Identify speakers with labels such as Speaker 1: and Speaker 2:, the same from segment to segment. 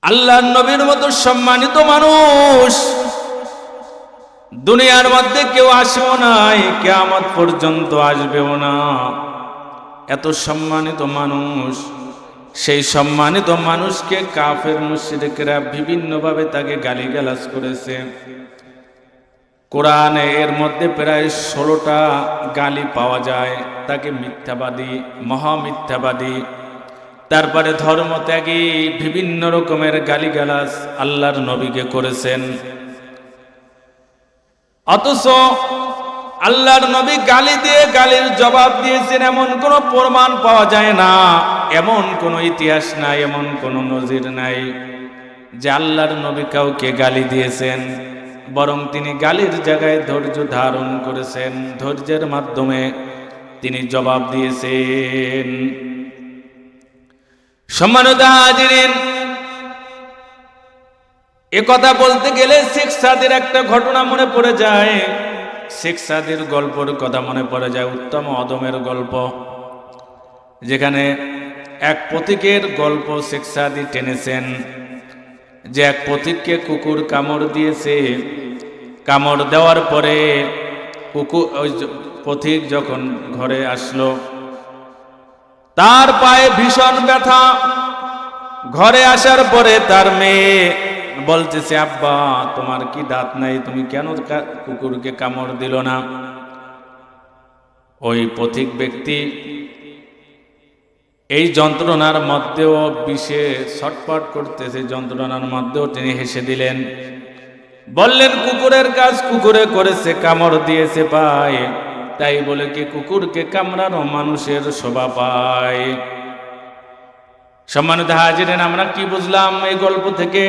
Speaker 1: আল্লাহর নবীর মতো সম্মানিত মানুষ দুনিয়ার মধ্যে কেউ আসেও নাই, কিয়ামত পর্যন্ত আসবেও না। এত সম্মানিত মানুষ, সেই সম্মানিত মানুষকে কাফের মুশরিকরা বিভিন্নভাবে তাকে গালিগালাজ করেছে। কোরআনে এর মধ্যে প্রায় 16টা গালি পাওয়া যায়। তাকে মিথ্যাবাদী, মহামিথ্যাবাদী, তারপরে ধর্মত্যাগী, বিভিন্ন রকমের গালিগালাজ আল্লাহর নবীকে করেছেন। অথচ আল্লাহর নবী গালি দিয়ে গালির জবাব দিয়েছেন এমন কোনো প্রমাণ পাওয়া যায় না, এমন কোনো ইতিহাস নাই, এমন কোনো নজির নাই যে আল্লাহর নবী কাউকে গালি দিয়েছেন। বরং তিনি গালির জায়গায় ধৈর্য ধারণ করেছেন, ধৈর্যের মাধ্যমে তিনি জবাব দিয়েছেন। সম্মানিত হাজিরিন, এ কথা বলতে গেলে শেখ সাদির একটা ঘটনা মনে পড়ে যায়। শেখ সাদির গল্পের কথা মনে পড়ে যায়, উত্তম অদমের গল্প, যেখানে এক পথিকের গল্প শেখ সাদি টেনেছেন। যে এক পথিককে কুকুর কামড় দিয়েছে, কামড় দেওয়ার পরে ওই পথিক যখন ঘরে আসলো, তার পায়ে ভীষণ ব্যথা। ঘরে আসার পরে তার মেয়ে বলতেছে, আব্বা তোমার কি দাঁত নাই, তুমি কেন কুকুরকে কামড় দিল না? ওই পথিক ব্যক্তি এই যন্ত্রণার মধ্যেও বিষে ছটফট করতেছে, যন্ত্রণার মধ্যেও তিনি হেসে দিলেন। বললেন, কুকুরের কাজ কুকুরে করেছে, কামড় দিয়েছে পায়ে, তাই বলে কি কুকুরকে কামড়ানো মানুষের শোভা পায়? সম্মানিত হাজিরেন, আমরা কি বুঝলাম এই গল্প থেকে?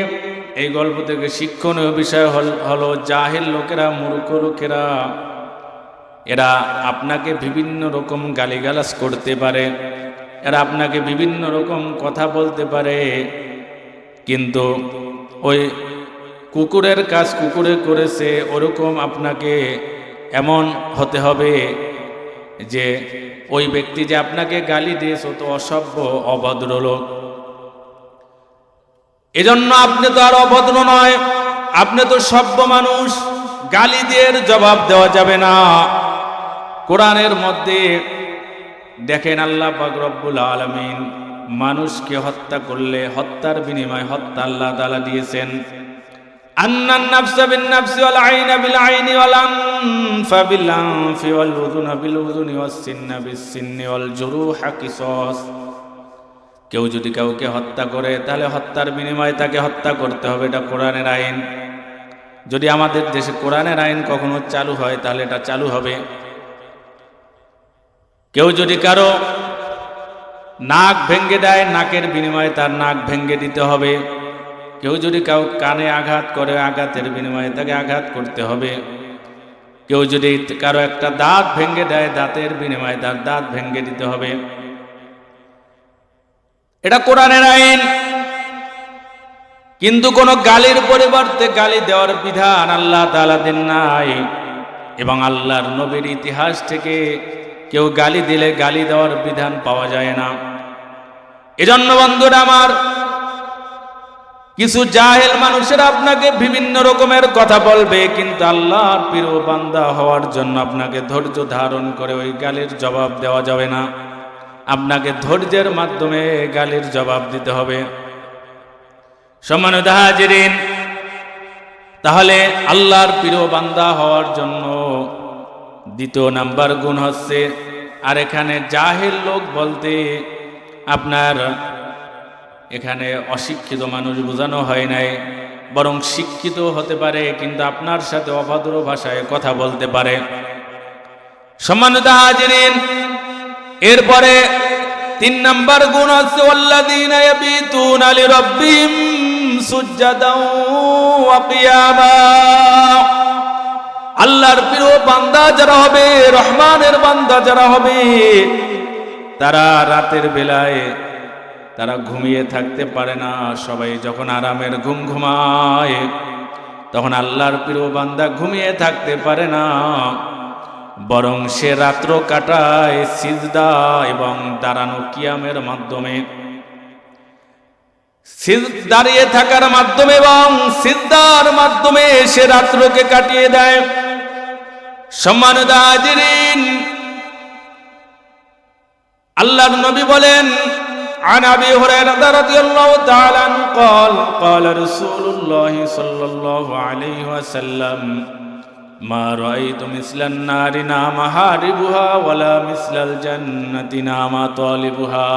Speaker 1: এই গল্প থেকে শিক্ষণীয় বিষয় হলো জাহেল লোকেরা, মূর্খ লোকেরা, এরা আপনাকে বিভিন্ন রকম গালিগালাজ করতে পারে, এরা আপনাকে বিভিন্ন রকম কথা বলতে পারে, কিন্তু ওই কুকুরের কাজ কুকুরে করেছে ওরকম আপনাকে এমন হতে হবে যে ওই ব্যক্তি যে আপনাকে গালি দিয়েছে তো অসভ্য, অভদ্র লোক। এজন্য আপনি তো আর অভদ্র নয়, আপনি তো সভ্য মানুষ। গালি দিয়ে জবাব দেওয়া যাবে না। কোরআনের মধ্যে দেখেন, আল্লাহ পাক রব্বুল আলামিন মানুষকে হত্যা করলে হত্যার বিনিময় হত্যা আল্লাহ তাআলা দিয়েছেন। আন্নান নাফসা বিন নাফসি ওয়াল আইনা বিল আইনি ওয়াল আনফা বিল আনফি ওয়াল উযুনা বিল উযুনি ওয়াস সিন্না বিস সিন্নি ওয়াল জুরুহা কিসাস। কেউ যদি কাউকে হত্যা করে তাহলে হত্যার বিনিময়ে তাকে হত্যা করতে হবে, এটা কোরআনের আইন। যদি আমাদের দেশে কোরআনের আইন কখনো চালু হয় তাহলে এটা চালু হবে। কেউ যদি কারো নাক ভেঙে দেয়, নাকের বিনিময়ে তার নাক ভেঙে দিতে হবে। কেউ যদি কাউ কানে আঘাত করে, আঘাতের বিনিময়ে তাকে আঘাত করতে হবে। কেউ যদি কারো একটা দাঁত ভেঙে দেয়, দাঁতের বিনিময়ে তার দাঁত ভেঙে দিতে হবে। এটা কোরআনের আইন। কিন্তু কোন গালির পরিবর্তে গালি দেওয়ার বিধান আল্লাহ তাআলা দেন নাই, এবং আল্লাহর নবীর ইতিহাস থেকে কেউ গালি দিলে গালি দেওয়ার বিধান পাওয়া যায় না। এজন্য বন্ধুরা আমার, কিছু জাহেল মানুষের আপনাকে বিভিন্ন রকমের কথা বলবে, কিন্তু আল্লাহর প্রিয় বান্দা হওয়ার জন্য আপনাকে ধৈর্য ধারণ করে ওই গালির জবাব দেওয়া যাবে না। আপনাকে ধৈর্যের মাধ্যমে গালির জবাব দিতে হবে। সম্মানিত হাজিরিন, তাহলে আল্লাহর প্রিয় বান্দা হওয়ার জন্য দ্বিতীয় নাম্বার গুণ হচ্ছে, আর এখানে জাহেল লোক বলতে আপনার এখানে অশিক্ষিত মানুষ বোঝানো হয় নাই, বরং শিক্ষিত হতে পারে কিন্তু আপনার সাথে অভদ্র ভাষায় কথা বলতে পারে। সম্মানিত হাজিরিন, এরপরে 3 নাম্বার গুণ হচ্ছে ওয়াল্লাযীনা ইয়াবিতুনা লিরাব্বিহিম সুজদাও ওয়া কিয়ামা। আল্লাহর প্রিয় বান্দা যারা হবে, রহমানের বান্দা যারা হবে, তারা রাতের বেলায় তারা ঘুমিয়ে থাকতে পারে না। সবাই যখন আরামের ঘুম ঘুমায় তখন আল্লাহর প্রিয় বান্দা ঘুমিয়ে থাকতে পারে না, বরং সে রাত্র কাটায় সিজদা এবং দাঁড়ানো কিয়ামের মাধ্যমে। দাঁড়িয়ে থাকার মাধ্যমে এবং সিজদার মাধ্যমে সে রাত্রকে কাটিয়ে দেয়। সম্মানিত হাজিরিন, আল্লাহর নবী বলেন, عن أبي هريرة رضي الله تعالى عنه قال قال رسول الله صلى الله عليه وسلم ما رأيت مثل النار نام حاربها ولا مثل الجنة نام طالبها।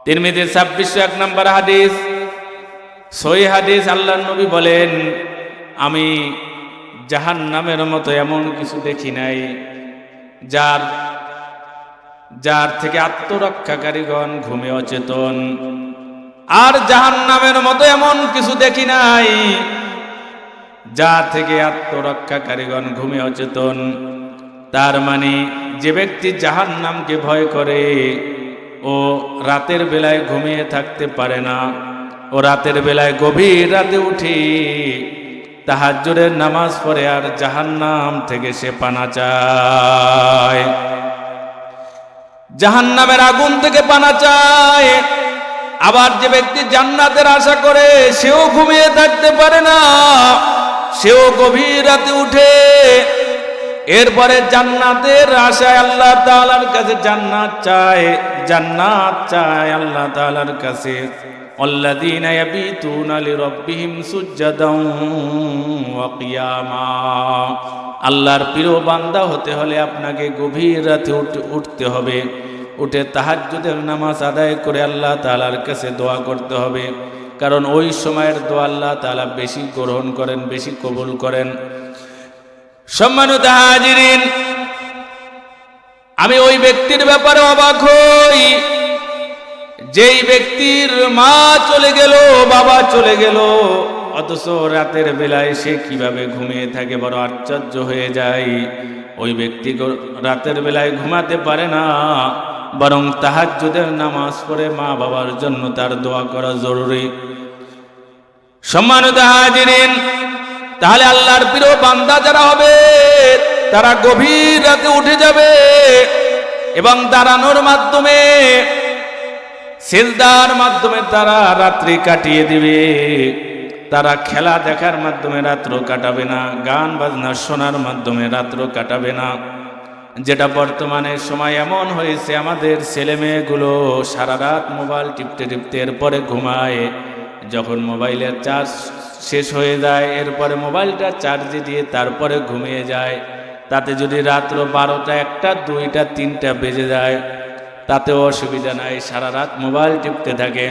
Speaker 1: তিরমিজি 2601 নম্বর হাদিস, সহিহ হাদিস। আল্লাহর নবী বলেন, আমি জাহান্নামের মতো এমন কিছু দেখি নাই যার থেকে আত্মরক্ষাকারীগণ ঘুমে অচেতন, আর জাহান্নামের মতো এমন কিছু দেখি নাই যা থেকে আত্মরক্ষাকারীগণ ঘুমে অচেতন। তার মানে যে ব্যক্তি জাহান্নামকে ভয় করে ও রাতের বেলায় ঘুমিয়ে থাকতে পারে না, ও রাতের বেলায় গভীর রাতে উঠে তাহাজ্জুদের নামাজ পড়ে আর জাহান্নাম থেকে সে পানা চায়, জাহান্নামের আগুন থেকে পানা চায়। আবার যে ব্যক্তি জান্নাতের আশা করে সেও ঘুমিয়ে থাকতে পারে না, সেও গভীর রাতে উঠে এরপরে জান্নাতের আশায় আল্লাহ তাআলার কাছে জান্নাত চায় আল্লাহ তাআলার কাছে। আল্লাযীনা ইয়াবিতুনা লিরাব্বিহিম সুজদান ওয়া কিয়ামা। আল্লাহর প্রিয় বান্দা হতে হলে আপনাকে গভীর রাতে উঠতে হবে, উঠে তাহাজ্জুদের নামাজ আদায় করে আল্লাহ তাআলার কাছে দোয়া করতে হবে, কারণ ওই সময়ের দোয়া আল্লাহ তাআলা বেশি গ্রহণ করেন, বেশি কবুল করেন। সম্মানিত হাজিরিন, আমি ওই ব্যক্তির ব্যাপারে অবাক হই যেই ব্যক্তির মা চলে গেল, বাবা চলে গেল, অথচ রাতের বেলায় সে কিভাবে ঘুমিয়ে থাকে বড় আশ্চর্য হয়ে যায়। ওই ব্যক্তি রাতের বেলায় ঘুমাতে পারে না, বরং তাহাজ্জুদের নামাজ পড়ে মা বাবার জন্য তার দোয়া করা জরুরি। সম্মানিত হাজিরিন, তাহলে আল্লাহর প্রিয় বান্দা যারা হবে তারা গভীর রাতে উঠে যাবে এবং দাঁড়ানোর মাধ্যমে, সিজদার মাধ্যমে তারা রাত্রি কাটিয়ে দিবে। তারা খেলা দেখার মাধ্যমে রাত্র কাটাবে না, গান বাজনা শোনার মাধ্যমে রাত্র কাটাবে না। যেটা বর্তমানে সময় এমন হয়েছে, আমাদের ছেলে মেয়েগুলো সারা রাত মোবাইল টিপতে টিপতে এরপরে ঘুমায়। যখন মোবাইলের চার্জ শেষ হয়ে যায় এরপরে মোবাইলটা চার্জে দিয়ে তারপরে ঘুমিয়ে যায়। তাতে যদি রাত্র 12টা, 1টা, 2টা, 3টা বেজে যায় তাতেও অসুবিধা নাই, সারা রাত মোবাইল টিপতে থাকে।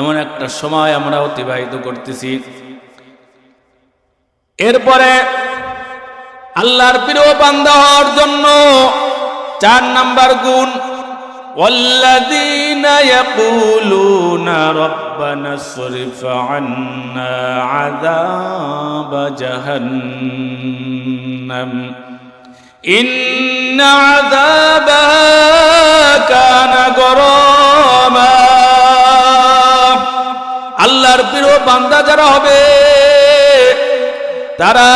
Speaker 1: এমন একটা সময় আমরা অতিবাহিত করতেছি। এরপরে আল্লাহর প্রিয় বান্দা হওয়ার জন্য 4 নাম্বার গুণ, والذين يقولون ربنا اصرف عنا عذاب جهنم إن عذابها كان غراما। আল্লাহর প্রিয় বান্দা যারা হবে তারা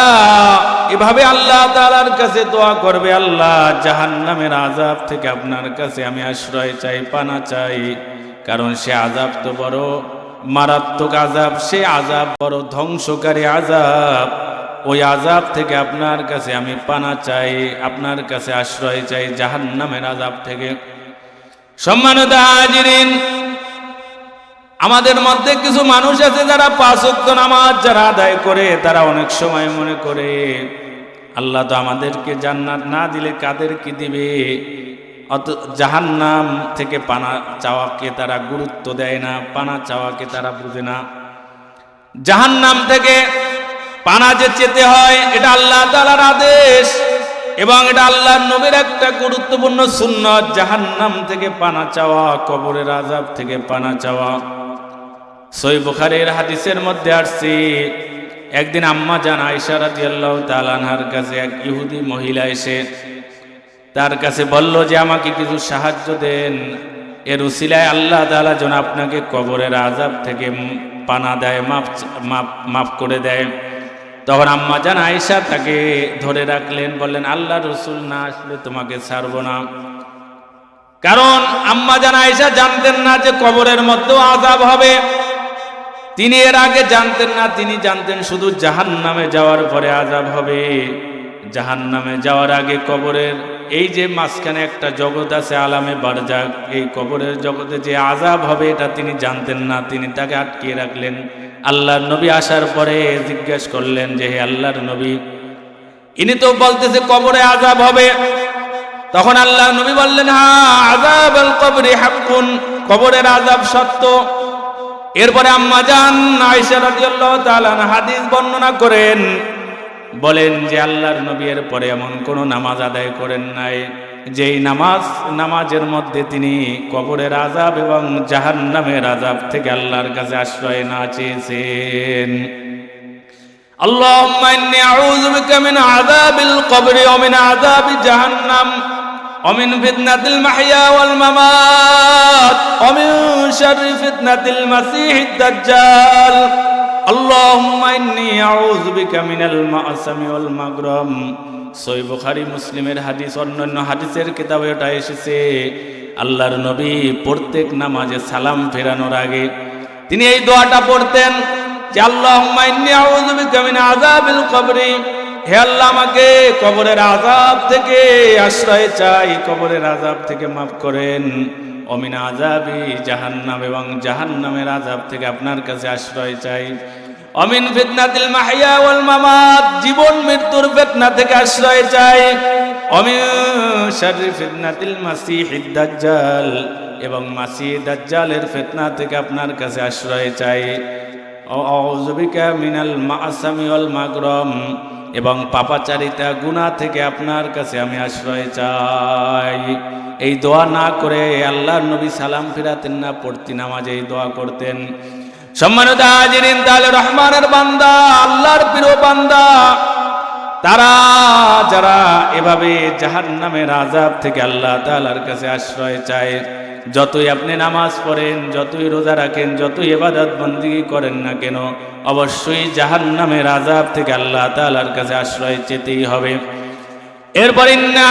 Speaker 1: এভাবে আল্লাহ তাআলার কাছে দোয়া করবে, আল্লাহ জাহান্নামের আযাব থেকে আপনার কাছে আমি আশ্রয় চাই, পানা চাই, কারণ সে আযাব তো বড় মারাত্মক আযাব, সে আযাব বড় ধ্বংসকারী আযাব। ওই আযাব থেকে আপনার কাছে আমি পানা চাই, আপনার কাছে আশ্রয় চাই জাহান্নামের আযাব থেকে। সম্মানিত হাজিরিন, আমাদের মধ্যে কিছু মানুষ আছে যারা 5 ওয়াক্ত নামাজ যারা আদায় করে, তারা অনেক সময় মনে করে আল্লাহ তো আমাদেরকে জান্নাত না দিলে কাদের কি দিবে, অত জাহান্নাম থেকে পানা চাওয়াকে তারা গুরুত্ব দেয় না, পানা চাওয়াকে তারা বুঝে না। জাহান্নাম থেকে পানা যে চেতে হয় এটা আল্লাহ তাআলার আদেশ এবং এটা আল্লাহর নবীর একটা গুরুত্বপূর্ণ সুন্নাত। জাহান্নাম থেকে পানা চাওয়া, কবরের আযাব থেকে পানা চাওয়া। সহিহ বুখারীর হাদিসের মধ্যে আসছে, একদিন আম্মা জান আয়েশা রাদিয়াল্লাহু তাআলা আনহার কাছে এক ইহুদি মহিলা এসে তার কাছে বলল যে আমাকে কিছু সাহায্য দেন, এর উসিলায় আল্লাহ তাআলা যেন আপনাকে কবরের আযাব থেকে পানা দেয়, মাফ করে দেয়। তখন আম্মা জান আয়েশা তাকে ধরে রাখলেন, বললেন আল্লাহ রাসূল না আসলে তোমাকে ছাড়ব না, কারণ আম্মা জান আয়েশা জানতেন না যে কবরের মধ্যেও আযাব হবে। তিনি এর আগে জানতেন না, তিনি জানতেন শুধু জাহান্নামে যাওয়ার পরে আযাব হবে। জাহান্নামে যাওয়ার আগে কবরের এই যে মাঝখানে একটা জগৎ আছে আলামে বারজাক, এই কবরের জগতে যে আযাব হবে এটা তিনি জানতেন না। তিনি তাকে আটকিয়ে রাখলেন। আল্লাহর নবী আসার পরে জিজ্ঞেস করলেন যে হে আল্লাহর নবী, ইনি তো বলতেছে কবরে আযাব হবে। তখন আল্লাহর নবী বললেন, হ্যাঁ, আযাবুল কবরি হাক্কুন, কবরের আযাব সত্য। এরপরে আম্মা জান আয়েশা রাদিয়াল্লাহু তাআলা হাদিস বর্ণনা করেন, বলেন যে আল্লাহর নবী এর পরে এমন কোন নামাজ আদায় করেন নাই যেই নামাজের মধ্যে তিনি কবরের আযাব এবং জাহান্নামের আযাব থেকে আল্লাহর কাছে আশ্রয় না চেয়েছেন। আল্লাহুম্মা ইন্নী আউযু বিকা মিন আযাবিল কবরি ওয়া মিন আযাবি জাহান্নাম ওয়া মিন ফিতনাতিল মাহইয়া ওয়াল মামাত ওয়া মিন শাররি ফিতনাতিল মাসিহিদ দাজ্জাল। আল্লাহুম্মা ইন্নী আউযু বিকা মিনাল মা'সামি ওয়াল মাগরাম। সহিহ বুখারী মুসলিমের হাদিস, অন্যান্য হাদিসের কিতাবে এটা এসেছে। আল্লাহর নবী প্রত্যেক নামাজে সালাম ফেরানোর আগে তিনি এই দোয়াটা পড়তেন যে আল্লাহুম্মা ইন্নী আউযু বিকা মিন আযাবিল কবরি, হে আল্লাহ আমাকে কবরের আযাব থেকে আশ্রয় চাই, কবরের আযাব থেকে মাফ করেন। ওয়া মিন আযাবি জাহান্নাম, এবং জাহান্নামের আযাব থেকে আপনার কাছে আশ্রয় চাই। ওয়া মিন ফিতনাতিল মাহইয়া ওয়াল মামাত, জীবন মৃত্যুর ফিতনা থেকে আশ্রয় চাই। ওয়া মিন শাররি ফিতনাতিল মাসিহিদ দাজ্জাল, এবং মাসিহ দাজ্জালের ফিতনা থেকে আপনার কাছে আশ্রয় চাই। আউযু বিকা মিনাল মা'সামি ওয়াল মাগরাম, এবং পাপাচারিতা গুনাহ থেকে আপনার কাছে আমি আশ্রয় চাই। এই দোয়া না করে আল্লাহর নবী সালাম ফিরাতেন না, পড়তি নামাজে এই দোয়া করতেন। সম্মানিত হাজিরিন, তাহলে রহমানের বান্দা, আল্লাহর প্রিয় বান্দা, তারা যারা এভাবে জাহান্নামের আযাব থেকে আল্লাহ তাআলার কাছে আশ্রয় চায়, যতই আপনি নামাজ পড়েন, যতই রোজা রাখেন, যতই ইবাদত বন্দেগী করেন না কেন, অবশ্যই জাহান্নামের আযাব থেকে আল্লাহ তাআলার কাছে আশ্রয় চেতেই হবে। এরপর ইন্না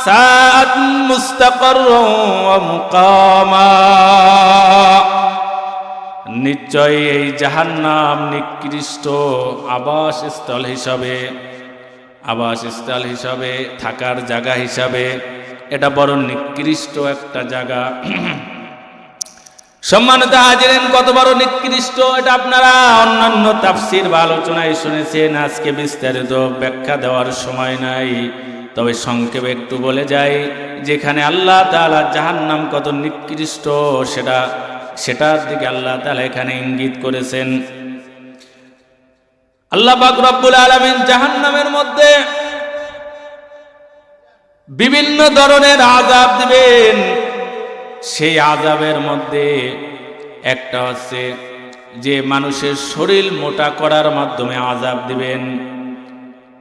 Speaker 1: সাআত মুস্তাকাররা ওয়া মুকামা, নিশ্চয় এই জাহান্নাম নিকৃষ্ট আবাসস্থল হিসাবে, থাকার জায়গা হিসাবে এটা বড় নিকৃষ্ট একটা জায়গা। সম্মানিত হাজিরিন, কত বড় নিকৃষ্ট এটা আপনারা অন্যান্য তাফসীর বা আলোচনায় শুনেছেন। আজকে বিস্তারিত ব্যাখ্যা দেওয়ার সময় নাই, তবে সংক্ষেপে একটু বলে যাই, যেখানে আল্লাহ তাআলা জাহান্নাম কত নিকৃষ্ট সেটার দিকে আল্লাহ তাআলা এখানে ইঙ্গিত করেছেন। আল্লাহ পাক রব্বুল আলামিন জাহান্নামের মধ্যে বিভিন্ন ধরনের আযাব দিবেন। সেই আযাবের মধ্যে একটা হচ্ছে যে মানুষের শরীর মোটা করার মাধ্যমে আযাব দিবেন।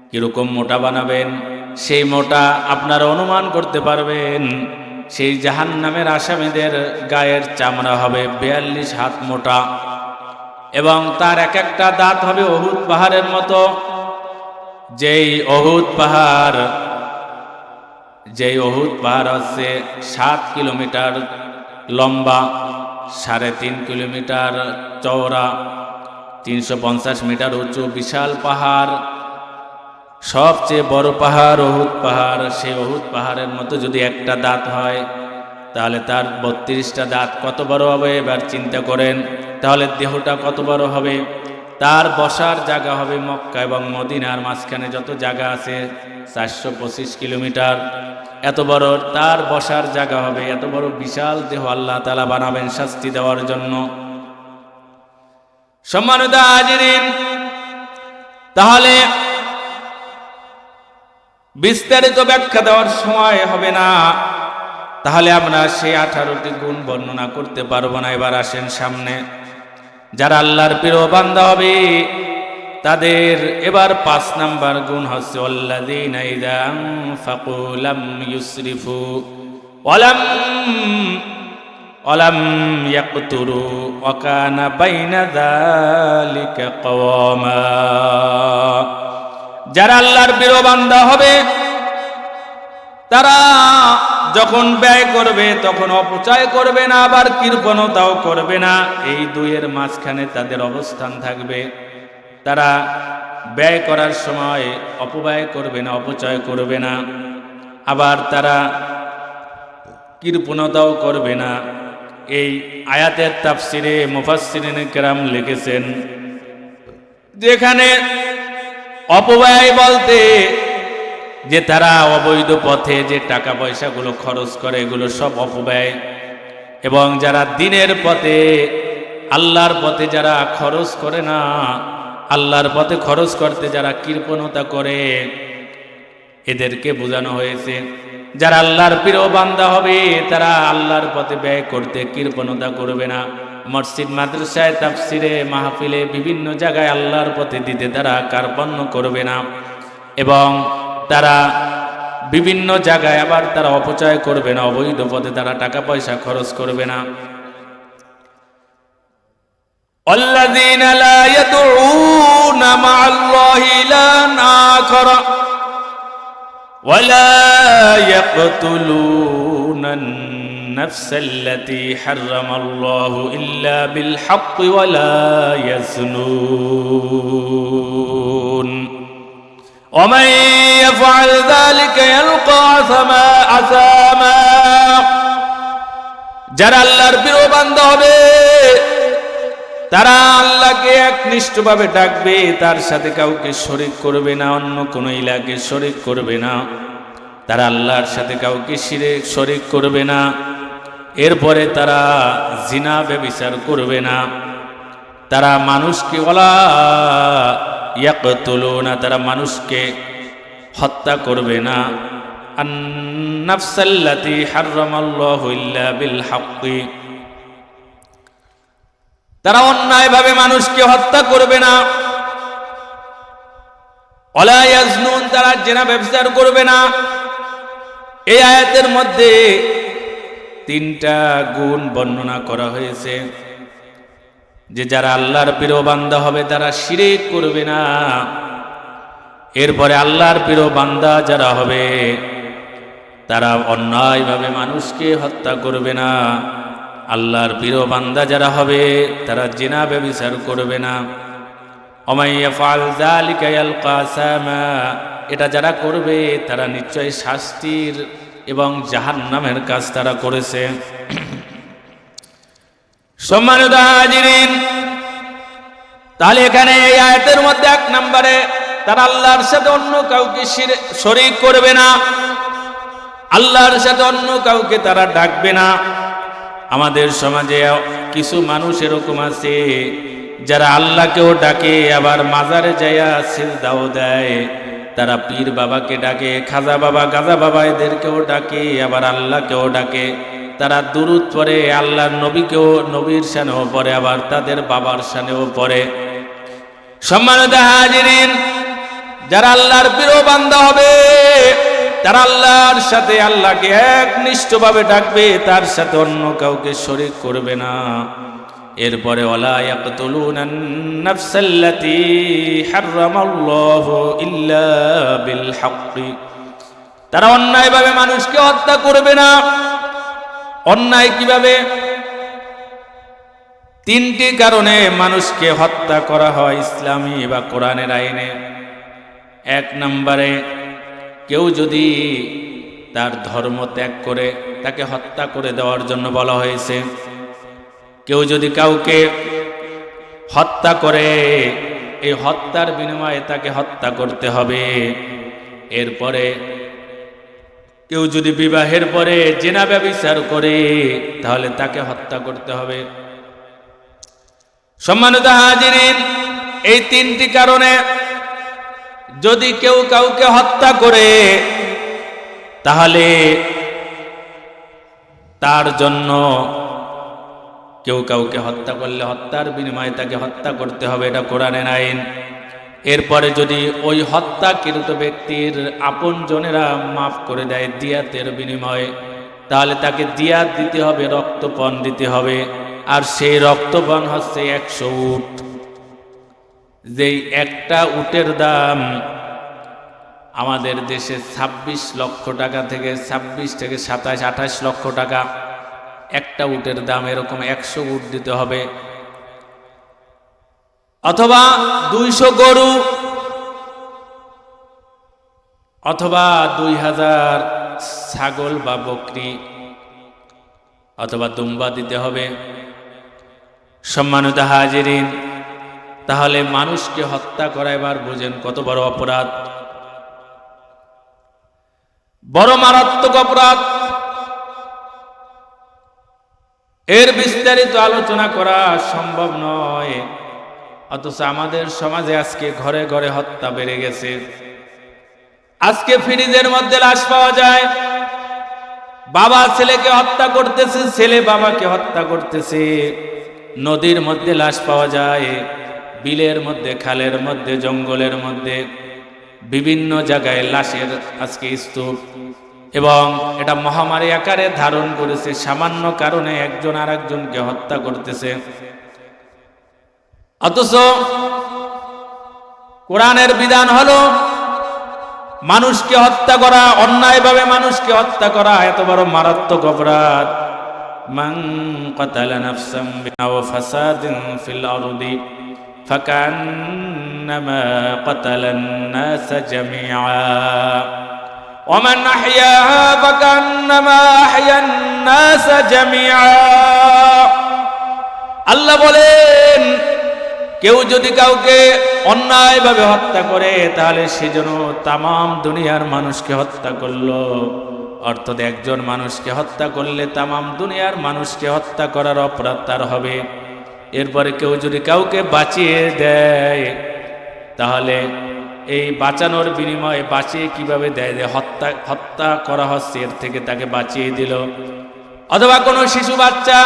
Speaker 1: কিরকম মোটা বানাবেন? সেই মোটা আপনারা অনুমান করতে পারবেন, সেই জাহান্নামের আসামিদের গায়ের চামড়া হবে 42 হাত মোটা, এবং তার এক একটা দাঁত হবে উহুদ পাহাড়ের মতো। যেই উহুদ পাহাড় হচ্ছে 7 কিলোমিটার লম্বা, 3.5 কিলোমিটার চওড়া, 350 মিটার উঁচু বিশাল পাহাড়। সবচেয়ে বড় পাহাড় উহুদ পাহাড়। সেই উহুদ পাহাড়ের মতো যদি একটা দাঁত হয়, তাহলে তার 32টা দাঁত কত বড় হবে এবার চিন্তা করেন। তাহলে দেহটা কত বড় হবে? তার বসার জায়গা হবে মক্কা এবং মদিনার মাঝখানে যত জায়গা আছে 425 কিলোমিটার, এত বড় তার বসার জায়গা হবে। এত বড় বিশাল দেহ আল্লাহ তাআলা বানাবেন শাস্তি দেওয়ার জন্য। সম্মানিত হাজিরিন, তাহলে বিস্তারিত ব্যাখ্যা দেওয়ার সময় হবে না, তাহলে আমরা সেই 18টি গুণ বর্ণনা করতে পারবো না। এবার আসেন সামনে, যারা আল্লাহর প্রিয় বান্দা হবে তাদের এবার 5 নাম্বার গুণ হচ্ছে আল্লাযীনা ইযা আনফাকু লাম ইউসরিফু ওয়া লাম ইয়াকতুরু ওয়া কানা বাইনা যালিকা কাওয়ামা। যারা আল্লাহর প্রিয় বান্দা হবে তারা যখন ব্যয় করবে তখন অপচয় করবে না, আবার কৃপণতাও করবে না। এই দুইয়ের মাঝখানে তাদের অবস্থান থাকবে। তারা ব্যয় করার সময় অপব্যয় করবে না, অপচয় করবে না, আবার তারা কৃপণতাও করবে না। এই আয়াতের তাফসিরে মুফাসসিরিন কেরাম লিখেছেন, যেখানে অপব্যয় বলতে যে তারা অবৈধ পথে যে টাকা পয়সাগুলো খরচ করে এগুলো সব অপব্যয়, এবং যারা দ্বীনের পথে আল্লাহর পথে যারা খরচ করে না, আল্লাহর পথে খরচ করতে যারা কৃপণতা করে, এদেরকে বোঝানো হয়েছে যারা আল্লাহর প্রিয় বান্দা হবে তারা আল্লাহর পথে ব্যয় করতে কৃপণতা করবে না। মসজিদ মাদ্রাসায় তাফসিরে মাহফিলে বিভিন্ন জায়গায় আল্লাহর পথে দিতে তারা কার্পণ্য করবে না, এবং তারা বিভিন্ন জায়গায় আবার তারা অপচয় করবে না, অবৈধ পথে তারা টাকা পয়সা খরচ করবে না। الذين لا يدعون مع الله إلها آخر ولا يقتلون النفس التي حرم الله إلا بالحق ولا يزنون ومن يفعل ذلك يلقى أثاما যারা আল্লাহর প্রিয় বান্দা হবে তারা আল্লাহকে একনিষ্ঠভাবে ডাকবে, তার সাথে কাউকে শরীক করবে না, অন্য কোনো ইলাকে শরীক করবে না, তারা আল্লাহর সাথে কাউকে শরীক করবে না। এরপরে তারা জিনা ব্যভিচার করবে না, তারা মানুষকে ওয়ালা ইয়াকতুলুনা, তারা মানুষকে হত্যা করবে না। আন-নাফসাল্লাতী হাররামাল্লাহু ইল্লা বিল হাক্কি, তারা অন্যায়ভাবে মানুষকে হত্যা করবে না। ওয়ালা ইয়াজনুন, তারা জিনা ব্যভিচার করবে না। এই আয়াতের মধ্যে তিনটা গুণ বর্ণনা করা হয়েছে, যে যারা আল্লাহর প্রিয় বান্দা হবে তারা শিরক করবে না। এরপরে আল্লাহর প্রিয় বান্দা যারা হবে তারা অন্যায়ভাবে মানুষকে হত্যা করবে না। আল্লাহর প্রিয় বান্দা যারা হবে তারা জিনা ব্যভিচার করবে না। ওমাই ইয়াফআল যালিকা ইয়ালকা আসামা, এটা যারা করবে তারা নিশ্চয় শাস্তির এবং জাহান্নামের কাজ তারা করেছে। সম্মানিত হাজিরিন, তাহলে এখানে এই আয়াতের মধ্যে এক নম্বরে তারা আল্লাহর সাথে অন্য কাউকে শরীক করবে না, আল্লাহর সাথে অন্য কাউকে তারা ডাকবে না। আমাদের সমাজে কিছু মানুষ এরকম আছে যারা আল্লাহকেও ডাকে, আবার মাজারে যাইয়া সিজদাও দেয়। তারা পীর বাবাকে ডাকে, খাজা বাবা, গাজা বাবা এদেরকেও ডাকে, আবার আল্লাহকেও ডাকে। তারা দুরূদ পড়ে, আল্লাহর নবীকেও, নবীর শানেও পড়ে, আবার তাদের বাবার শানেও পড়ে। সম্মানিত হাজিরিন, যারা আল্লাহর প্রিয় বান্দা হবে তারা আল্লাহর সাথে আল্লাহকে একনিষ্ঠভাবে ডাকবে, তার সাথে অন্য কাউকে শরীক করবে না। এরপরে ওয়ালা ইয়াকতুলুনান নাফসাল্লাতী হাররামাল্লাহু ইল্লা বিল হাক্কি, তারা অন্যায়ভাবে মানুষকে হত্যা করবে না। অন্যায় কিভাবে? তিনটি কারণে মানুষকে হত্যা করা হয় ইসলামী বা কোরআনের আইনে। এক নম্বরে, কেউ যদি তার ধর্ম ত্যাগ করে তাকে হত্যা করে দেওয়ার জন্য বলা হয়েছে। কেউ যদি কাউকে হত্যা করে, এই হত্যার বিনিময়ে তাকে হত্যা করতে হবে। এরপরে কেউ যদি বিবাহের পরে জিনা ব্যভিচার করে তাহলে তাকে হত্যা করতে হবে। সম্মানিত হাজিরিন, এই তিনটি কারণে যদি কেউ কাউকে হত্যা করে তাহলে তার জন্য, কেউ কাউকে হত্যা করলে হত্যার বিনিময়ে তাকে হত্যা করতে হবে, এটা কোরআনের আইন। এরপরে যদি ওই হত্যাকৃত ব্যক্তির আপনজনেরা মাফ করে দেয় দিয়াতের বিনিময়ে, তাহলে তাকে দিয়াত দিতে হবে, রক্তপণ দিতে হবে। আর সেই রক্তপণ হচ্ছে 100 উট। যেই একটা উটের দাম আমাদের দেশে 26 লক্ষ টাকা থেকে 26 থেকে 27 28 লক্ষ টাকা একটা উটের দাম, এরকম 100 উট দিতে হবে, অথবা 200 গরু, অথবা 2000 ছাগল বা বকরি অথবা দুম্বা দিতে হবে। সম্মানিত হাজিরিন, তাহলে মানুষকে হত্যা করা এবার বুঝেন কত বড় অপরাধ, বড় মারাত্মক অপরাধ। এর বিস্তারিত আলোচনা করা সম্ভব নয়, অথচ আমাদের সমাজে আজকে ঘরে ঘরে হত্যা বেড়ে গেছে। আজকে ফ্রিজের মধ্যে লাশ পাওয়া যায়, বাবা ছেলেকে হত্যা করতেছে, ছেলে বাবাকে হত্যা করতেছে। নদীর মধ্যে লাশ পাওয়া যায়, বিলের মধ্যে, খালের মধ্যে, জঙ্গলের মধ্যে, বিভিন্ন জায়গায় লাশের আজকে স্তূপ। এবং এটা মহামারী আকারে ধারণ করেছে, সামান্য কারণে একজন আর একজনকে হত্যা করতেছে। অথচ কোরআনের বিধান হলো মানুষকে হত্যা করা, অন্যায়ভাবে মানুষকে হত্যা করা এত বড় মারাত্মক অপরাধ। মান কাতালা নাফসান বিনাও ফাসাদিন ফিল আরদি ফাকান্নামা কাতালান নাস জামিআ ওয়া মান আহইয়াহা ফাকান্নামা আহইয়ান নাস জামিআ। আল্লাহ বলেন, কেউ যদি কাউকে অন্যায়ভাবে হত্যা করে তাহলে সে যেন তামাম দুনিয়ার মানুষকে হত্যা করলো। অর্থাৎ একজন মানুষকে হত্যা করলে তামাম দুনিয়ার মানুষকে হত্যা করার অপরাধ তার হবে। এরপরে কেউ যদি কাউকে বাঁচিয়ে দেয়, তাহলে এই বাঁচানোর বিনিময়ে বাঁচিয়ে কিভাবে দেয়, যে হত্যা করা হচ্ছে এর থেকে তাকে বাঁচিয়ে দিল। অথবা কোনো শিশু বাচ্চা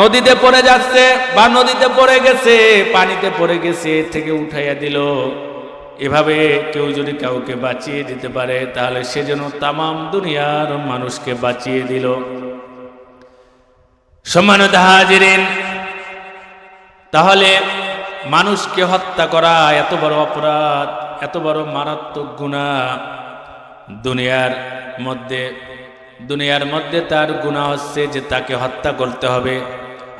Speaker 1: নদীতে পড়ে যাচ্ছে বা নদীতে পড়ে গেছে, পানিতে পড়ে গেছে, এর থেকে উঠাইয়া দিল। এভাবে কেউ যদি কাউকে বাঁচিয়ে দিতে পারে তাহলে সে যেন তামাম দুনিয়ার মানুষকে বাঁচিয়ে দিল। সম্মানিত হাজিরিন, তাহলে মানুষকে হত্যা করা এত বড় অপরাধ, এত বড় মারাত্মক গুনাহ। দুনিয়ার মধ্যে তার গুনাহ হচ্ছে যে তাকে হত্যা করতে হবে।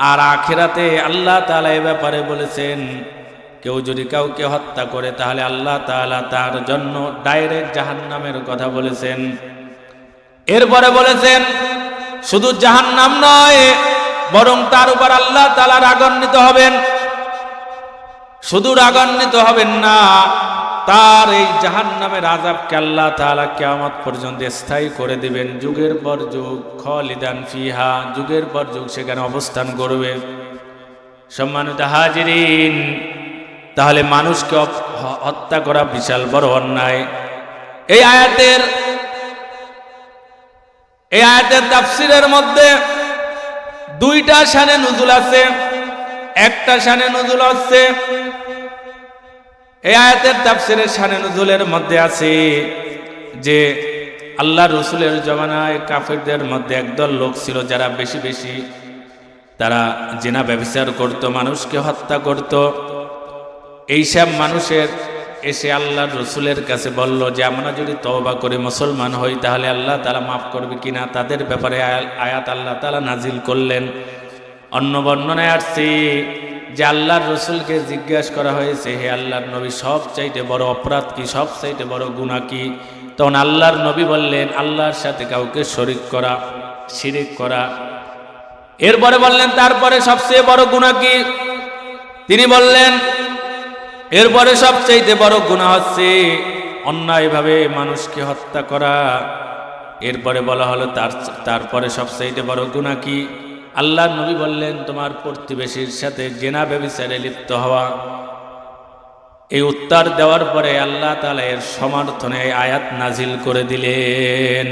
Speaker 1: আর আখিরাতে আল্লাহ তাআলা এ ব্যাপারে বলেছেন, কেউ যদি কাউকে হত্যা করে তাহলে আল্লাহ তাআলা তার জন্য ডাইরেক্ট জাহান্নামের কথা বলেছেন। এরপরে বলেছেন শুধু জাহান্নাম নয়, বরং তার উপর আল্লাহ তাআলা রাগান্বিত হবেন। শুধু রাগান্বিত হবেন না, তার এই জাহান্নামের আযাবকে আল্লাহ তাআলা কিয়ামত পর্যন্ত স্থায়ী করে দিবেন। যুগের পর যুগ, খালিদান ফিহা, যুগের পর যুগ সেখানে অবস্থান করবে। সম্মানিত হাজিরিন, তাহলে মানুষকে হত্যা করা বিশাল বড় অন্যায়। এই আয়াতের তাফসীরের মধ্যে দুইটা শানে নুজুল আছে। একটা শানে নুজুল হচ্ছে, এই আয়াতের তাফসীরের শানে নুজুলের মধ্যে আছে যে আল্লাহ রসুলের জমানায় কাফেরদের মধ্যে একদল লোক ছিল যারা বেশি বেশি তারা জিনা ব্যভিচার করত, মানুষকে হত্যা করত। এইসব মানুষের এসে আল্লাহ রসুলের কাছে বলল যে আমরা যদি তওবা করে মুসলমান হই তাহলে আল্লাহ তাআলা মাফ করবে কিনা। তাদের ব্যাপারে আয়াত আল্লাহ তাআলা নাজিল করলেন। অন্য বর্ণনায় আসছে যে আল্লাহর রসুলকে জিজ্ঞাসা করা হয়েছে, হে আল্লাহর নবী, সবচাইতে বড় অপরাধ কি, সবচাইতে বড় গুনাহ কি? তখন আল্লাহর নবী বললেন, আল্লাহর সাথে কাউকে শরীক করা, শিরিক করা। এরপরে বললেন, তারপরে সবচেয়ে বড় গুনাহ কি? তিনি বললেন, এরপরে সবচাইতে বড় গুনাহ হচ্ছে অন্যায়ভাবে মানুষকে হত্যা করা। এরপরে বলা হলো তারপরে সবচাইতে বড় গুনাহ কি? আল্লাহর নবী বললেন, তোমার প্রতিবেশীর সাথে জিনা ব্যভিচারে লিপ্ত হওয়া। এই উত্তর দেওয়ার পরে আল্লাহ তাআলা এর সমর্থনে আয়াত নাজিল করে দিলেন।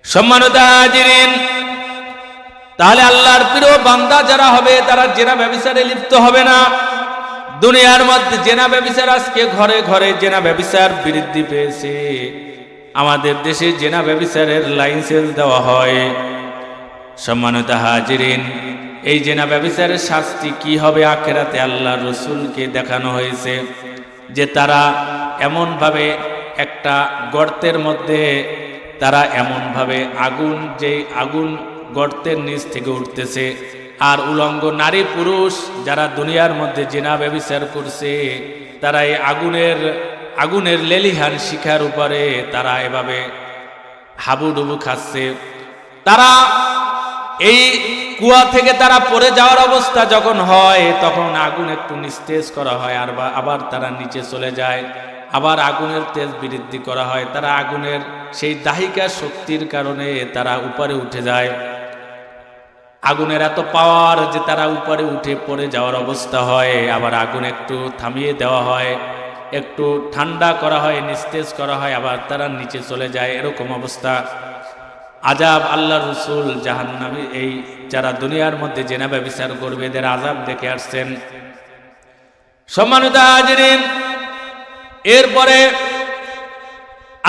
Speaker 1: সম্মানিত হাজিরিন, তাহলে আল্লাহর প্রিয় বান্দা যারা হবে তারা জিনা ব্যভিচারে লিপ্ত হবে না। দুনিয়ার মধ্যে জিনা ব্যভিচার, আজকে ঘরে ঘরে জিনা ব্যভিচার বৃদ্ধি পেয়েছে। আমাদের দেশে জিনা ব্যভিচারের লাইসেন্স দেওয়া হয়। সম্মানিত হাজিরিন, এই জিনা ব্যভিচারের শাস্তি কি হবে আখিরাতে আল্লাহর রাসূলকে দেখানো হয়েছে যে তারা এমনভাবে একটা গর্তের মধ্যে তারা এমনভাবে আগুন গর্তের নিচ থেকে উঠতেছে, আর উলঙ্গ নারী পুরুষ যারা দুনিয়ার মধ্যে জিনা ব্যভিচার করছে তারা এই আগুনের লেলিহান শিখার উপরে তারা এভাবে হাবুডুবু খাচ্ছে। তারা এই কুয়া থেকে তারা পড়ে যাওয়ার অবস্থা যখন হয় তখন আগুন একটু নিস্তেজ করা হয়, আর আবার তারা নিচে চলে যায়, আবার আগুনের তেজ বৃদ্ধি করা হয়। তারা আগুনের সেই দাহিকা শক্তির কারণে তারা উপরে উঠে যায়। আগুনের এত পাওয়ার যে তারা উপরে উঠে পড়ে যাওয়ার অবস্থা হয়, আবার আগুন একটু থামিয়ে দেওয়া হয়, একটু ঠান্ডা করা হয়, নিস্তেজ করা হয়, আবার তারা নিচে চলে যায়। এরকম অবস্থা আজাব আল্লাহ রসুল জাহান্নামী এই যারা দুনিয়ার মধ্যে জেনা ব্যভিচার করবে এদের আজাব দেখে আসছেন। সম্মানিত হাজিরিন, এরপরে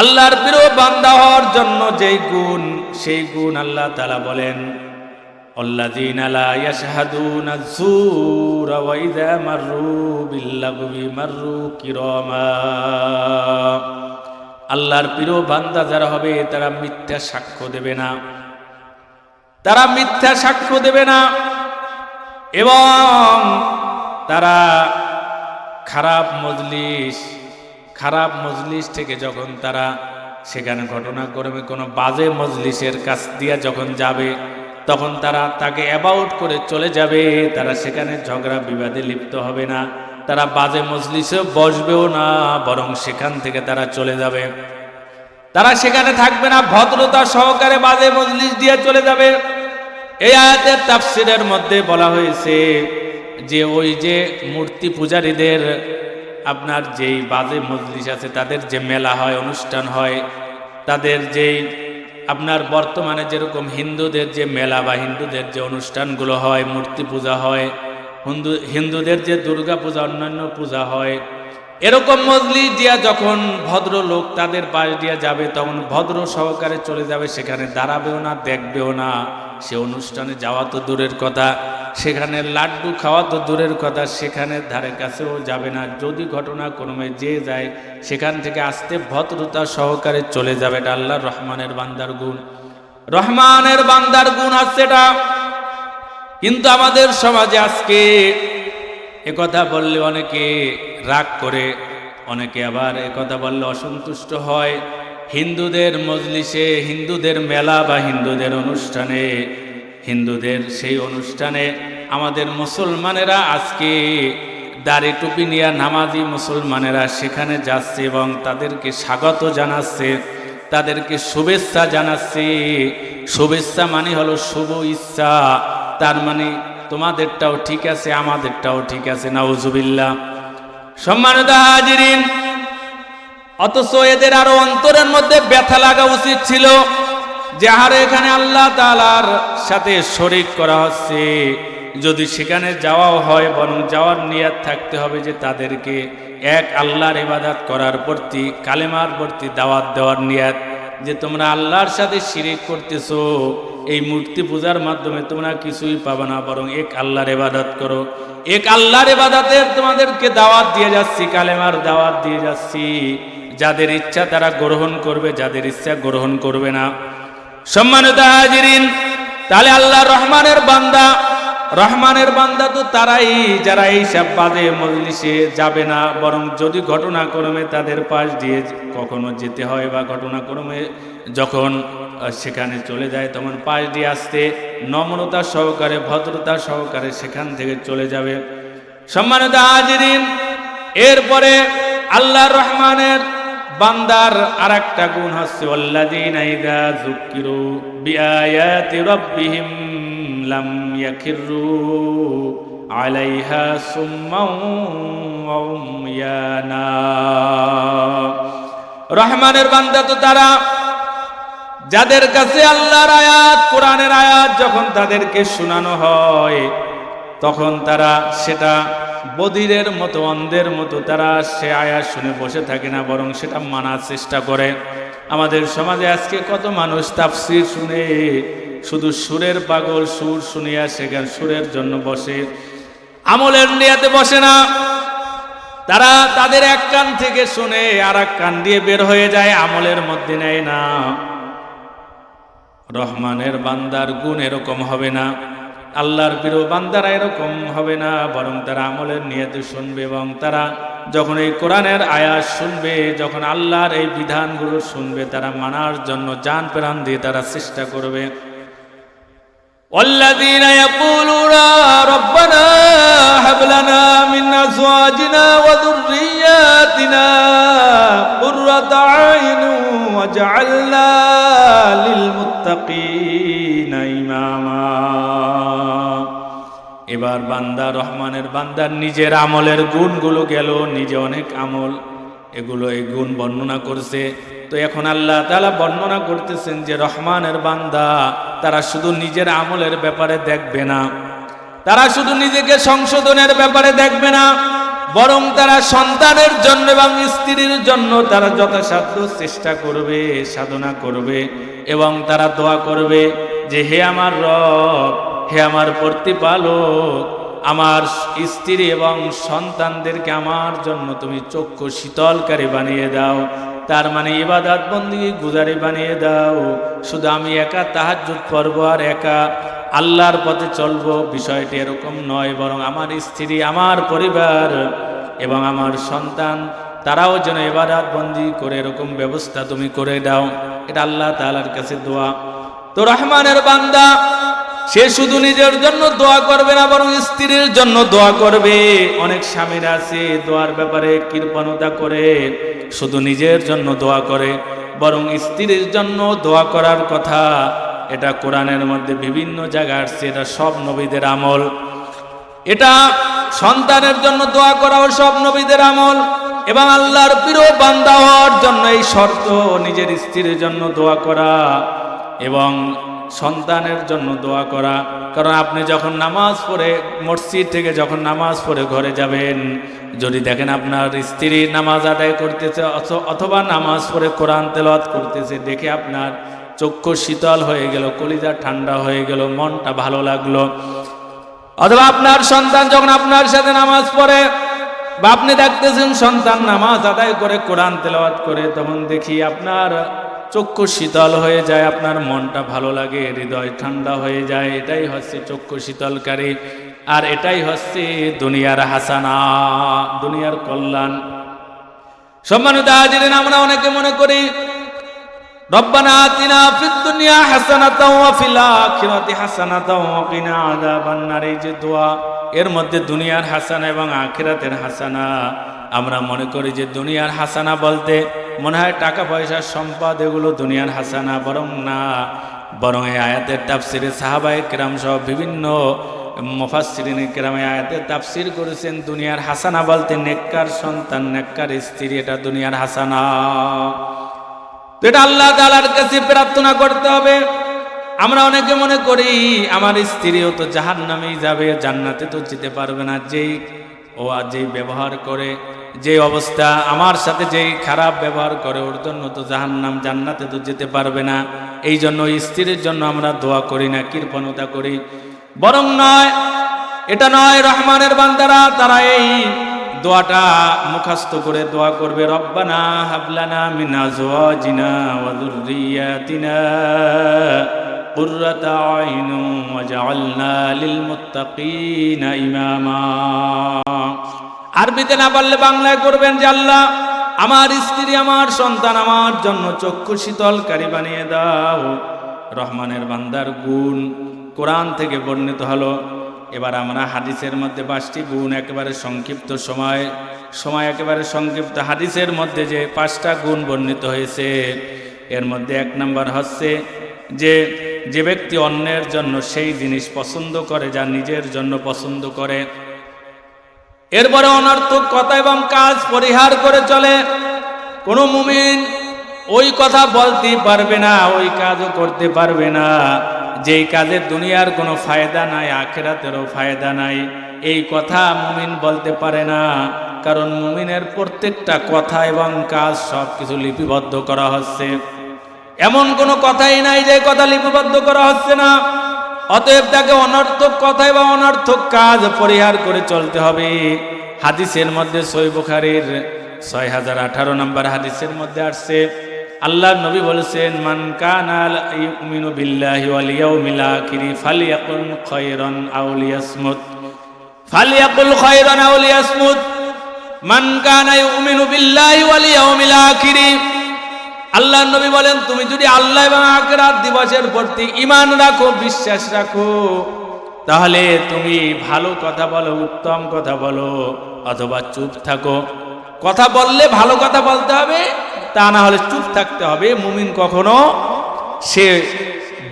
Speaker 1: আল্লাহর প্রিয় বান্দা হওয়ার জন্য যেই গুণ, সেই গুণ আল্লাহ তাআলা বলেন আল্লাযীনা লা ইয়াশহাদুনা আয-যূরা ওয়া ইযা মাররু বিল-লাগবি মাররু কিরামা। আল্লাহর প্রিয় বান্দা যারা হবে তারা মিথ্যা সাক্ষ্য দেবে না, তারা মিথ্যা সাক্ষ্য দেবে না, এবং তারা খারাপ মজলিস থেকে যখন তারা সেখানে ঘটনা করবে, কোনো বাজে মজলিসের কাছ দিয়ে যখন যাবে তখন তারা তাকে অ্যাবাউট করে চলে যাবে। তারা সেখানে ঝগড়া বিবাদে লিপ্ত হবে না, তারা বাজে মজলিসে বসবেও না, বরং সেখান থেকে তারা চলে যাবে। তারা সেখানে থাকবে না, ভদ্রতা সহকারে বাজে মজলিস দিয়ে চলে যাবে। এই আয়াতের তাফসীরের মধ্যে বলা হয়েছে যে ওই যে মূর্তি পূজারীদের আপনার যেই বাজে মজলিস আছে, তাদের যে মেলা হয়, অনুষ্ঠান হয়, তাদের যেই আপনার বর্তমানে যেরকম হিন্দুদের যে মেলা বা হিন্দুদের যে অনুষ্ঠানগুলো হয়, মূর্তি পূজা হয়, হিন্দুদের যে দুর্গা পূজা, অন্যান্য পূজা হয়, এরকম মজলিস দিয়া যখন ভদ্র লোক তাদের পাশ দিয়ে যাবে তখন ভদ্র সহকারে চলে যাবে, সেখানে দাঁড়াবেও না, দেখবেও না। সে অনুষ্ঠানে যাওয়া তো দূরের কথা, সেখানে লাড্ডু খাওয়া তো দূরের কথা, সেখানে ধারে কাছেও যাবে না। যদি ঘটনাক্রমে যে যায় সেখান থেকে আসতে ভদ্রতা সহকারে চলে যাবে। এটা আল্লাহর রহমানের বান্দার গুণ, রহমানের বান্দার গুণ আছে এটা। কিন্তু আমাদের সমাজে আজকে একথা বললে অনেকে রাগ করে, অনেকে আবার একথা বললে অসন্তুষ্ট হয়। হিন্দুদের মজলিসে, হিন্দুদের মেলা বা হিন্দুদের অনুষ্ঠানে, হিন্দুদের সেই অনুষ্ঠানে আমাদের মুসলমানেরা আজকে দাড়ি টুপি নিয়ে নামাজি মুসলমানেরা সেখানে যাচ্ছে এবং তাদেরকে স্বাগত জানাচ্ছে, তাদেরকে শুভেচ্ছা জানাচ্ছে। শুভেচ্ছা মানে হলো শুভ ইচ্ছা, তার মানে তোমাদেরটাও ঠিক আছে, আমাদেরটাও ঠিক আছে, নাউজুবিল্লাহ। সম্মানিত হাজিরিন, অথচ এদের আরো অন্তরের মধ্যে ব্যথা লাগা উচিত ছিল যে আরে এখানে আল্লাহ তাআলার সাথে শরীক করা হচ্ছে। যদি সেখানে যাওয়াও হয়, বরং যাওয়ার নিয়ত থাকতে হবে যে তাদেরকে এক আল্লাহর ইবাদত করার প্রতি, কালেমার প্রতি দাওয়াত দেওয়ার নিয়ত, যে তোমরা আল্লাহর সাথে শিরিক করতেছো, এই মূর্তি পূজার মাধ্যমে তোমরা কিছুই পাবে না, বরং এক আল্লাহর ইবাদত করো। এক আল্লাহর ইবাদতের তোমাদেরকে দাওয়াত দিয়ে যাচ্ছি, কালেমার দাওয়াত দিয়ে যাচ্ছি। যাদের ইচ্ছা তারা গ্রহণ করবে, যাদের ইচ্ছা গ্রহণ করবে না। সম্মানিত হাজিরিন, তাহলে আল্লাহ রহমানের বান্দা তো তারাই যারা এই সব বাজে মজলিসে যাবে না, বরং যদি ঘটনাক্রমে তাদের পাশ দিয়ে কখনো যেতে হয় বা ঘটনাক্রমে যখন সেখানে চলে যায় তখন পাশ দিয়ে আসতে নম্রতা সহকারে, ভদ্রতা সহকারে সেখান থেকে চলে যাবে। সম্মানিত হাজিরিন, এরপরে আল্লাহ রহমানের বান্দার আরেকটা গুণ হচ্ছে ওয়াল্লাযীনা ইযা যুক্কিরু বিআয়াতি রাব্বিহিম লাম ইয়াখিরু আলাইহা সুম্মান ওয়া উময়ানা। রহমানের বান্দা তো তারা যাদের কাছে আল্লাহর আয়াত, কোরআনের আয়াত যখন তাদেরকে শোনানো হয় তখন তারা সেটা বধিরের মতো, অন্ধের মতো তারা সে আয়াত শুনে বসে থাকে না, বরং সেটা মানার চেষ্টা করে। আমাদের সমাজে আজকে কত মানুষ তাফসীর শুনে শুধু সুরের পাগল, সুর শুনিয়া সেখানে সুরের জন্য বসে, আমলের নিয়াতে বসে না। তারা তাদের এক কান থেকে শুনে আর এক কান দিয়ে বের হয়ে যায়, আমলের মধ্যে নেয় না। রহমানের বান্দার গুণ এরকম হবে না, আল্লাহর প্রিয় বান্দারা এরকম হবে না, বরং তারা আমলের নিয়তে শুনবে এবং তারা যখন এই কোরআনের আয়াত শুনবে, যখন আল্লাহর এই বিধানগুলো শুনবে, তারা মানার জন্য জান প্রাণ দিয়ে তারা চেষ্টা করবে। والذين يقولون ربنا هب لنا من أزواجنا وذرياتنا قرة أعين واجعلنا للمتقين إماما। এবার বান্দা, রহমানের বান্দার নিজের আমলের গুণগুলো গেল, নিজে অনেক আমল, এগুলো এই গুণ বর্ণনা করছে। তো এখন আল্লাহ তাআলা বর্ণনা করতেছেন যে রহমানের বান্দা তারা শুধু নিজের আমলের ব্যাপারে দেখবে না, তারা শুধু নিজেকে সংশোধনের ব্যাপারে দেখবে না, বরং তারা সন্তানের জন্য এবং স্ত্রীর জন্য তারা যথাসাধ্য চেষ্টা করবে, সাধনা করবে এবং তারা দোয়া করবে যে হে আমার রব, হে আমার প্রতিপালক, আমার স্ত্রী এবং সন্তানদেরকে আমার জন্য তুমি চক্ষু শীতলকারী বানিয়ে দাও। তার মানে ইবাদত বন্দেগী গুজারি বানিয়ে দাও। শুধু আমি একা তাহাজ্জুদ পড়ব আর একা আল্লাহর পথে চলবো, বিষয়টি এরকম নয়, বরং আমার স্ত্রী, আমার পরিবার এবং আমার সন্তান তারাও যেন ইবাদত বন্দেগী করে এরকম ব্যবস্থা তুমি করে দাও। এটা আল্লাহ তাআলার কাছে দোয়া। তো রহমানের বান্দা সে শুধু নিজের জন্য দোয়া করবে না, বরং স্ত্রীর জন্য দোয়া করবে। অনেক স্বামীরা আছে দোয়ার ব্যাপারে কৃপণতা করে, শুধু নিজের জন্য দোয়া করে, বরং স্ত্রীর জন্য দোয়া করার কথা এটা কোরআনের মধ্যে বিভিন্ন জায়গায় আসছে। এটা সব নবীদের আমল, এটা সন্তানের জন্য দোয়া করাও সব নবীদের আমল। এবং আল্লাহর প্রিয় বান্দা হওয়ার জন্য এই শর্ত, নিজের স্ত্রীর জন্য দোয়া করা এবং সন্তানের জন্য দোয়া করা। কারণ আপনি যখন নামাজ পড়ে, মসজিদ থেকে যখন নামাজ পড়ে ঘরে যাবেন, যদি দেখেন আপনার স্ত্রী নামাজ আদায় করতেছে অথবা নামাজ পড়ে কোরআন তেলাওয়াত করতেছে, দেখে আপনার চক্ষু শীতল হয়ে গেল, কলিজা ঠান্ডা হয়ে গেল, মনটা ভালো লাগলো। অথবা আপনার সন্তান যখন আপনার সাথে নামাজ পড়ে বা আপনি দেখতেছেন সন্তান নামাজ আদায় করে কোরআন তেলাওয়াত করে, তখন দেখি আপনার চক্ষু শীতল হয়ে যায়, আপনার মনটা ভালো লাগে, হৃদয় ঠান্ডা হয়ে যায়। এটাই হচ্ছে চক্ষু শীতলকারী, আর এটাই হচ্ছে দুনিয়ার হাসানা, দুনিয়ার কল্যাণ। সম্মানিত হাজিরিন, আমরা অনেকে মনে করি রব্বানা আতিনা ফিদ দুনিয়া হাসানাতাও ওয়া ফিল আখিরাতি হাসানাতাও ওয়া কিনা আযাবান নার, এই যে দোয়া, এর মধ্যে দুনিয়ার হাসানা এবং আখিরাতের হাসানা। আমরা মনে করি যে দুনিয়ার হাসানা বলতে মনে হয় টাকা পয়সা সম্পদ, এগুলো দুনিয়ার হাসানা, বরং না, বরং এই আয়াতের তাফসিরে সাহাবায়ে কেরাম সহ বিভিন্ন মুফাসসিরিন কেরাম এই আয়াতের তাফসির করেছেন দুনিয়ার হাসানা বলতে নেককার সন্তান, নেককার স্ত্রী, এটা দুনিয়ার হাসানা। তো এটা আল্লাহ তাআলার কাছে প্রার্থনা করতে হবে। আমরা অনেকে মনে করি আমার স্ত্রীও তো জাহান্নামেই যাবে, জান্নাতে তো যেতে পারবে না, যেই ব্যবহার করে, যে অবস্থা আমার সাথে যেই খারাপ ব্যবহার করে, ওর জন্য তো জাহান্নাম, জান্নাতে তো যেতে পারবে না। এই জন্য স্ত্রীর জন্য আমরা দোয়া করি না, কৃপণতা করি। বরং নয়, এটা নয়, রহমানের বান্দারা তারা এই দোয়াটা মুখস্থ করে দোয়া করবে, রব্বানা হাবলানা মিন আজওয়াজিনা ওয়া যুররিয়াতিনা কুররাতা আইনুন ওয়াজআলনা লিল মুত্তাকিনা ইমামা। আরবিতে না পারলে বাংলায় করবেন যে আল্লাহ আমার স্ত্রী, আমার সন্তান আমার জন্য চক্ষু শীতলকারী বানিয়ে দাও। রহমানের বান্দার গুণ কোরআন থেকে বর্ণিত হলো। এবার আমরা হাদিসের মধ্যে 5টি গুণ, একেবারে সংক্ষিপ্ত সময় একেবারে সংক্ষিপ্ত, হাদিসের মধ্যে যে 5টা গুণ বর্ণিত হয়েছে, এর মধ্যে 1 নম্বর হচ্ছে যে ব্যক্তি অন্যের জন্য সেই জিনিস পছন্দ করে যা নিজের জন্য পছন্দ করে। এরপরে অনর্থক কথা এবং কাজ পরিহার করে চলে। কোনো মুমিন ওই কথা বলতে পারবে না, ওই কাজও করতে পারবে না যেই কাজের দুনিয়ার কোনো ফায়দা নাই, আখিরাতেরও ফায়দা নাই। এই কথা মুমিন বলতে পারে না, কারণ মুমিনের প্রত্যেকটা কথা এবং কাজ সব কিছু লিপিবদ্ধ করা হচ্ছে। এমন কোনো কথাই নাই যে কথা লিপিবদ্ধ করা হচ্ছে না। অতএব তাকে অনর্থক কথা এবং অনর্থক কাজ পরিহার করে চলতে হবে। হাদিসের মধ্যে সহিহ বুখারীর 6018 নম্বর হাদিসের মধ্যে আসছে, আল্লাহর নবী বলেছেন, মান কানা ইউমিনু বিল্লাহি ওয়াল ইয়াউমিল আখির ফালইয়াকুল খায়রান আও লিয়াসমুত, ফালইয়াকুল খায়রান আও লিয়াসমুত। মান কানা ইউমিনু বিল্লাহি ওয়াল ইয়াউমিল আখির, আল্লাহর নবী বলেন, তুমি যদি আল্লাহ এবং আখিরাত দিবসের প্রতি ঈমান রাখো, বিশ্বাস রাখো, তাহলে তুমি ভালো কথা বলো, উত্তম কথা বলো, অথবা চুপ থাকো। কথা বললে ভালো কথা বলতে হবে, তা না হলে চুপ থাকতে হবে। মুমিন কখনো সে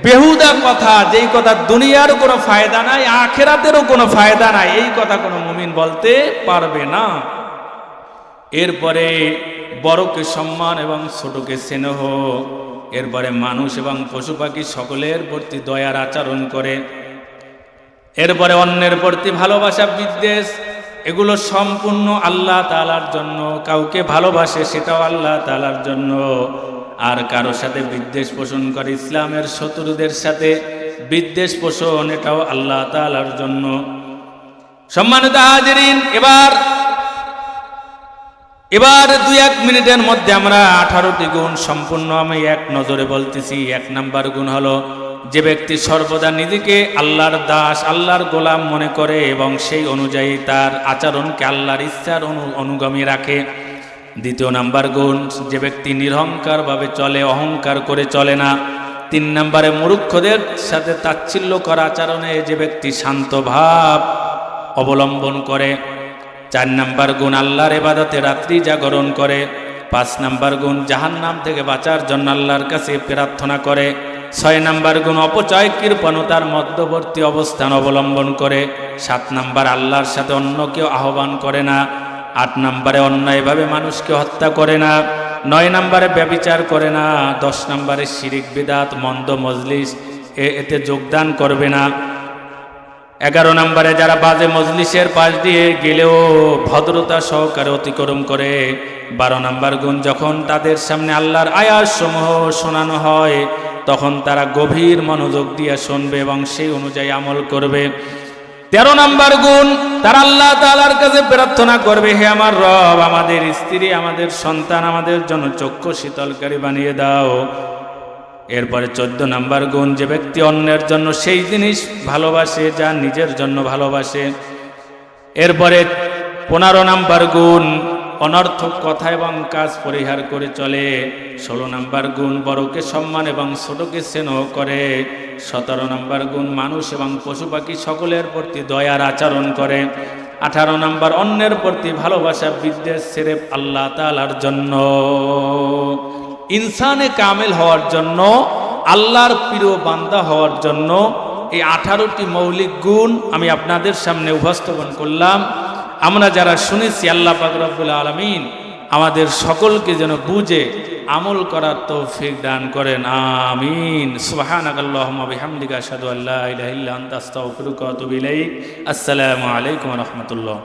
Speaker 1: বেহুদা কথা, যেই কথা দুনিয়ারও কোনো ফায়দা নাই, আখিরাতেরও কোনো ফায়দা নাই, এই কথা কোনো মুমিন বলতে পারবে না। এরপরে বড়কে সম্মান এবং ছোটকে স্নেহ, এরপরে মানুষ এবং পশু পাখি সকলের প্রতি দয়ার আচরণ করে, এরপরে অন্যের প্রতি ভালোবাসা, বিদ্বেষ, এগুলো সম্পূর্ণ আল্লাহ তাআলার জন্য। কাউকে ভালোবাসে সেটাও আল্লাহ তাআলার জন্য, আর কারোর সাথে বিদ্বেষ পোষণ করে, ইসলামের শত্রুদের সাথে বিদ্বেষ পোষণ, এটাও আল্লাহ তাআলার জন্য। সম্মানিত হাজিরিন, এবার 2-1 মিনিটের মধ্যে আমরা 18টি গুণ সম্পূর্ণ আমি এক নজরে বলতেছি। 1 নাম্বার গুণ হলো, যে ব্যক্তি সর্বদা নিজেকে আল্লাহর দাস, আল্লাহর গোলাম মনে করে এবং সেই অনুযায়ী তার আচরণকে আল্লাহর ইচ্ছার অনুগামী রাখে। 2 নাম্বার গুণ, যে ব্যক্তি নিরহংকারভাবে চলে, অহংকার করে চলে না। 3 নাম্বারে, মূর্খদের সাথে তাচ্ছিল্য করা আচরণে যে ব্যক্তি শান্ত ভাব অবলম্বন করে। 4 নাম্বার গুণ, আল্লাহর ইবাদতে রাত্রি জাগরণ করে। 5 নাম্বার গুণ, জাহান্নাম থেকে বাঁচার জন্য আল্লাহর কাছে প্রার্থনা করে। 6 নাম্বার গুণ, অপচয় কৃপণতার মধ্যবর্তী অবস্থান অবলম্বন করে। 7 নাম্বার, আল্লাহর সাথে অন্য কেউ আহ্বান করে না। 8 নাম্বারে, অন্যায়ভাবে মানুষকে হত্যা করে না। 9 নাম্বারে, ব্যভিচার করে না। 10 নাম্বারে, শিরিক বিদআত মন্দ মজলিস এতে যোগদান করবে না। 11 নাম্বারে, যারা বাজে মজলিসের পাশ দিয়ে গেলেও ভদ্রতা সহকারে অতিক্রম করে। 12 নাম্বার গুণ, যখন তাদের সামনে আল্লাহর আয়াতসমূহ শোনানো হয় তখন তারা গভীর মনোযোগ দিয়ে শুনবে এবং সেই অনুযায়ী আমল করবে। 13 নাম্বার গুণ, তারা আল্লাহ তাআলার কাছে প্রার্থনা করবে, হে আমার রব, আমাদের স্ত্রী, আমাদের সন্তান, আমাদের জন্য চক্ষু শীতলকারী বানিয়ে দাও। এরপরে 14 নাম্বার গুণ, যে ব্যক্তি অন্যের জন্য সেই জিনিস ভালোবাসে যা নিজের জন্য ভালোবাসে। এরপরে 15 নাম্বার গুণ, অনর্থক কথা এবং কাজ পরিহার করে চলে। 16 নাম্বার গুণ, বড়কে সম্মান এবং ছোটকে স্নেহ করে। 17 নাম্বার গুণ, মানুষ এবং পশু পাখি সকলের প্রতি দয়ার আচরণ করে। 18 নাম্বার, অন্যের প্রতি ভালোবাসা, বিদ্বেষ ছেড়ে আল্লাহ তাআলার জন্য। ইনসানে কামেল হওয়ার জন্য, আল্লাহর প্রিয় বান্দা হওয়ার জন্য এই 18টি মৌলিক গুণ আমি আপনাদের সামনে উপস্থাপন করলাম। আমরা যারা শুনেছি, আল্লাহ পাক রব্বুল আলামিন আমাদের সকলকে যেন বুঝে আমল করার তৌফিক দান করেন, আমিন। সুবহানাকাল্লাহুম্মা বিহামদিকা আশহাদু আল্লা ইলাহা ইল্লা আনতা আস্তাগফিরুকা ওয়া আতুবু ইলাইক। আসসালামু আলাইকুম ওয়া রাহমাতুল্লাহ।